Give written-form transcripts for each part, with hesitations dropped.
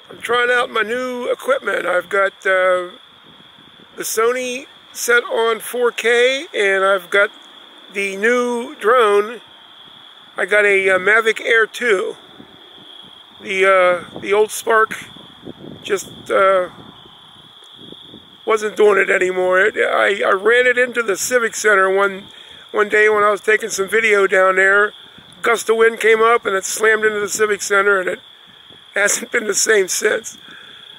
I'm trying out my new equipment. I've got the Sony set on 4K, and I've got the new drone. I got a Mavic Air 2. The old Spark just wasn't doing it anymore. I ran it into the Civic Center one day when I was taking some video down there. Gust of wind came up and it slammed into the Civic Center, and it hasn't been the same since.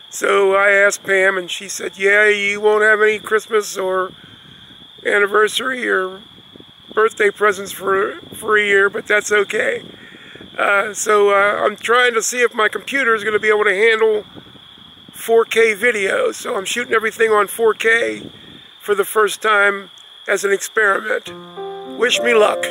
So I asked Pam, and she said, yeah, you won't have any Christmas or anniversary or birthday presents for a year, but that's okay. So I'm trying to see if my computer is going to be able to handle 4K video. So I'm shooting everything on 4K for the first time as an experiment. Wish me luck.